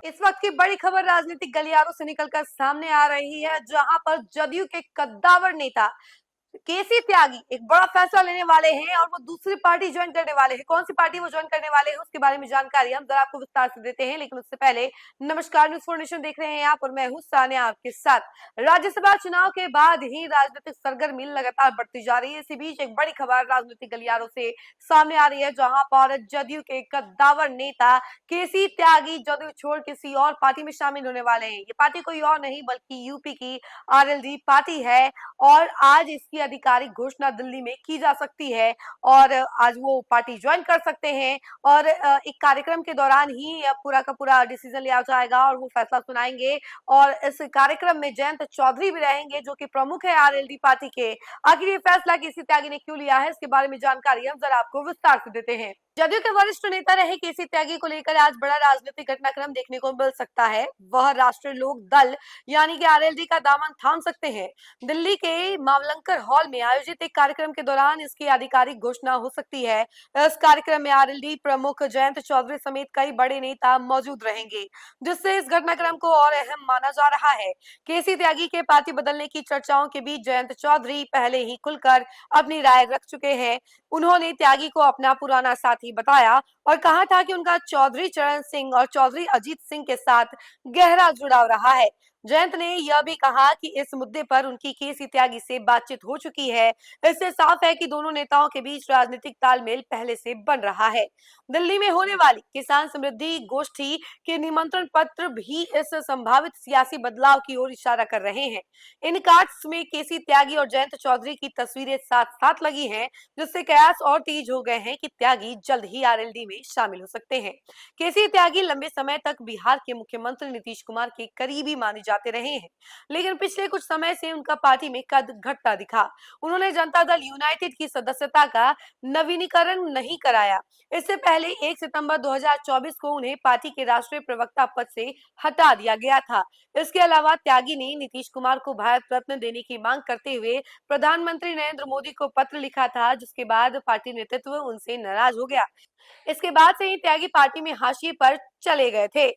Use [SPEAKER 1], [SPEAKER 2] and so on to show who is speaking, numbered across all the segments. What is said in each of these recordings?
[SPEAKER 1] इस वक्त की बड़ी खबर राजनीतिक गलियारों से निकलकर सामने आ रही है, जहां पर जदयू के कद्दावर नेता केसी त्यागी एक बड़ा फैसला लेने वाले हैं और वो दूसरी पार्टी ज्वाइन करने वाले हैं। कौन सी पार्टी वो ज्वाइन करने वाले हैं उसके बारे में जानकारी हम जरा आपको विस्तार से देते हैं, लेकिन उससे पहले नमस्कार, न्यूज़ 4 नेशन देख रहे हैं आप और मैं हूं सानिया आपके साथ। राज्यसभा चुनाव के बाद ही राजनीतिक सरगर्मी लगातार बढ़ती जा रही है। इसी बीच एक बड़ी खबर राजनीतिक गलियारों से सामने आ रही है, जहां पर जदयू के कद्दावर नेता केसी त्यागी जदयू छोड़ किसी और पार्टी में शामिल होने वाले हैं। ये पार्टी कोई और नहीं बल्कि यूपी की आरएलडी पार्टी है और आज इसकी आधिकारिक घोषणा दिल्ली में की जा सकती है और आज वो पार्टी ज्वाइन कर सकते हैं और एक कार्यक्रम के दौरान ही पूरा का पूरा डिसीजन लिया जाएगा और वो फैसला सुनाएंगे। और इस कार्यक्रम में जयंत चौधरी भी रहेंगे, जो कि प्रमुख है आरएलडी पार्टी के। आखिर ये फैसला केसी त्यागी ने क्यों लिया है, इसके बारे में जानकारी हम जरा आपको विस्तार से देते हैं। जदयू के वरिष्ठ नेता रहे केसी त्यागी को लेकर आज बड़ा राजनीतिक घटनाक्रम देखने को मिल सकता है। वह राष्ट्रीय लोक दल यानी कि आरएलडी का दामन थाम सकते हैं। दिल्ली के मावलंकर हॉल में आयोजित एक कार्यक्रम के दौरान इसकी आधिकारिक घोषणा हो सकती है। इस कार्यक्रम में आरएलडी प्रमुख जयंत चौधरी समेत कई बड़े नेता मौजूद रहेंगे, जिससे इस घटनाक्रम को और अहम माना जा रहा है। केसी त्यागी के पार्टी बदलने की चर्चाओं के बीच जयंत चौधरी पहले ही खुलकर अपनी राय रख चुके हैं। उन्होंने त्यागी को अपना पुराना साथी बताया और कहा था कि उनका चौधरी चरण सिंह और चौधरी अजीत सिंह के साथ गहरा जुड़ाव रहा है। जयंत ने यह भी कहा कि इस मुद्दे पर उनकी केसी त्यागी से बातचीत हो चुकी है। इससे साफ है कि दोनों नेताओं के बीच राजनीतिक तालमेल पहले से बन रहा है। दिल्ली में होने वाली किसान समृद्धि गोष्ठी के निमंत्रण पत्र भी इस संभावित सियासी बदलाव की ओर इशारा कर रहे हैं। इन कार्ड्स में केसी त्यागी और जयंत चौधरी की तस्वीरें साथ साथ लगी हैं, जिससे कयास और तेज हो गए हैं कि त्यागी जल्द ही आरएलडी में शामिल हो सकते हैं। केसी त्यागी लंबे समय तक बिहार के मुख्यमंत्री नीतीश कुमार के करीबी माने जाते रहे हैं, लेकिन पिछले कुछ समय से उनका पार्टी में कद घटता दिखा। उन्होंने जनता दल यूनाइटेड की सदस्यता का नवीनीकरण नहीं कराया। इससे पहले 1 सितंबर 2024 को उन्हें पार्टी के राष्ट्रीय प्रवक्ता पद से हटा दिया गया था। इसके अलावा त्यागी ने नीतीश कुमार को भारत रत्न देने की मांग करते हुए प्रधानमंत्री नरेंद्र मोदी को पत्र लिखा था, जिसके बाद पार्टी नेतृत्व उनसे नाराज हो गया। इसके बाद से ही त्यागी पार्टी में हाशिए पर चले गए थे।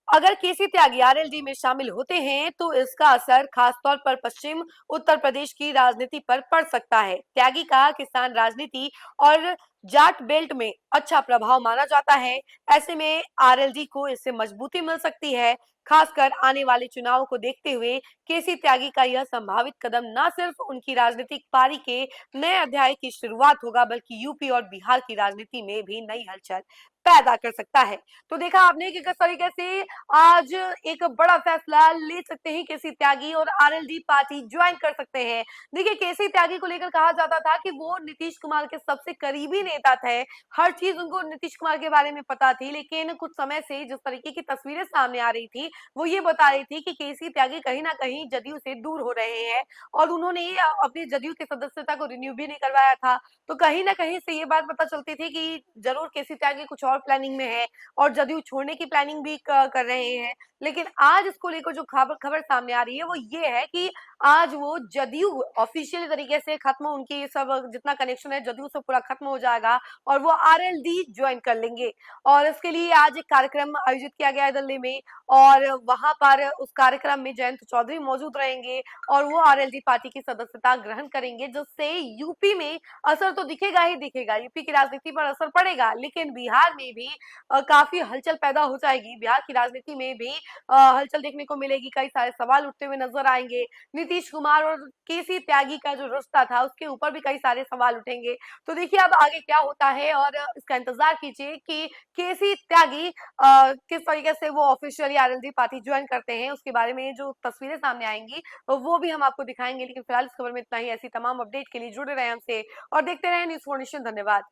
[SPEAKER 1] अगर केसी त्यागी आरएलडी में शामिल होते हैं तो इसका असर खासतौर पर पश्चिम उत्तर प्रदेश की राजनीति पर पड़ सकता है। त्यागी का किसान राजनीति और जाट बेल्ट में अच्छा प्रभाव माना जाता है। ऐसे में आरएलडी को इससे मजबूती मिल सकती है। खासकर आने वाले चुनाव को देखते हुए केसी त्यागी का यह संभावित कदम न सिर्फ उनकी राजनीतिक पारी के नए अध्याय की शुरुआत होगा, बल्कि यूपी और बिहार की राजनीति में भी नई हलचल पैदा कर सकता है। तो देखा आपने कि किस तरीके से आज एक बड़ा फैसला ले सकते हैं केसी त्यागी और आरएलडी पार्टी ज्वाइन कर सकते हैं। देखिए, केसी त्यागी को लेकर कहा जाता था कि वो नीतीश कुमार के सबसे करीबी नेता थे, हर चीज उनको नीतीश कुमार के बारे में पता थी। लेकिन कुछ समय से जिस तरीके की तस्वीरें सामने आ रही थी, वो ये बता रही थी कि केसी त्यागी कहीं ना कहीं जदयू से दूर हो रहे हैं और उन्होंने अपनी जदयू की सदस्यता को रिन्यू भी नहीं करवाया था। तो कहीं ना कहीं से ये बात पता चलती थी कि जरूर केसी त्यागी कुछ और प्लानिंग में है और जदयू छोड़ने की प्लानिंग भी कर रहे हैं। लेकिन आज इसको लेकर जो खबर सामने आ रही है वो ये है कि आज वो जदयू ऑफिशियल तरीके से खत्म, उनकी सब जितना कनेक्शन है जदयू से पूरा खत्म हो जाएगा और वो आरएलडी ज्वाइन कर लेंगे। और इसके लिए आज एक कार्यक्रम आयोजित किया गया है दिल्ली में और वहां पर उस कार्यक्रम में जयंत चौधरी मौजूद रहेंगे और वो आरएलडी पार्टी की सदस्यता ग्रहण करेंगे, जिससे यूपी में असर तो दिखेगा ही दिखेगा, यूपी की राजनीति पर असर पड़ेगा, लेकिन बिहार में भी काफी हलचल पैदा हो जाएगी। बिहार की राजनीति में भी हलचल देखने को मिलेगी, कई सारे सवाल उठते हुए नजर आएंगे। नीतीश कुमार और केसी त्यागी का जो रिश्ता था उसके ऊपर भी कई सारे सवाल उठेंगे। तो देखिए अब आगे क्या होता है और इसका इंतजार कीजिए कि केसी त्यागी किस तरीके से वो ऑफिशियली आरएलडी पार्टी ज्वाइन करते हैं। उसके बारे में जो तस्वीरें सामने आएंगी वो भी हम आपको दिखाएंगे। लेकिन फिलहाल इस खबर में इतना ही। ऐसी तमाम अपडेट के लिए जुड़े रहे हमसे और देखते रहे न्यूज़ 4 नेशन। धन्यवाद।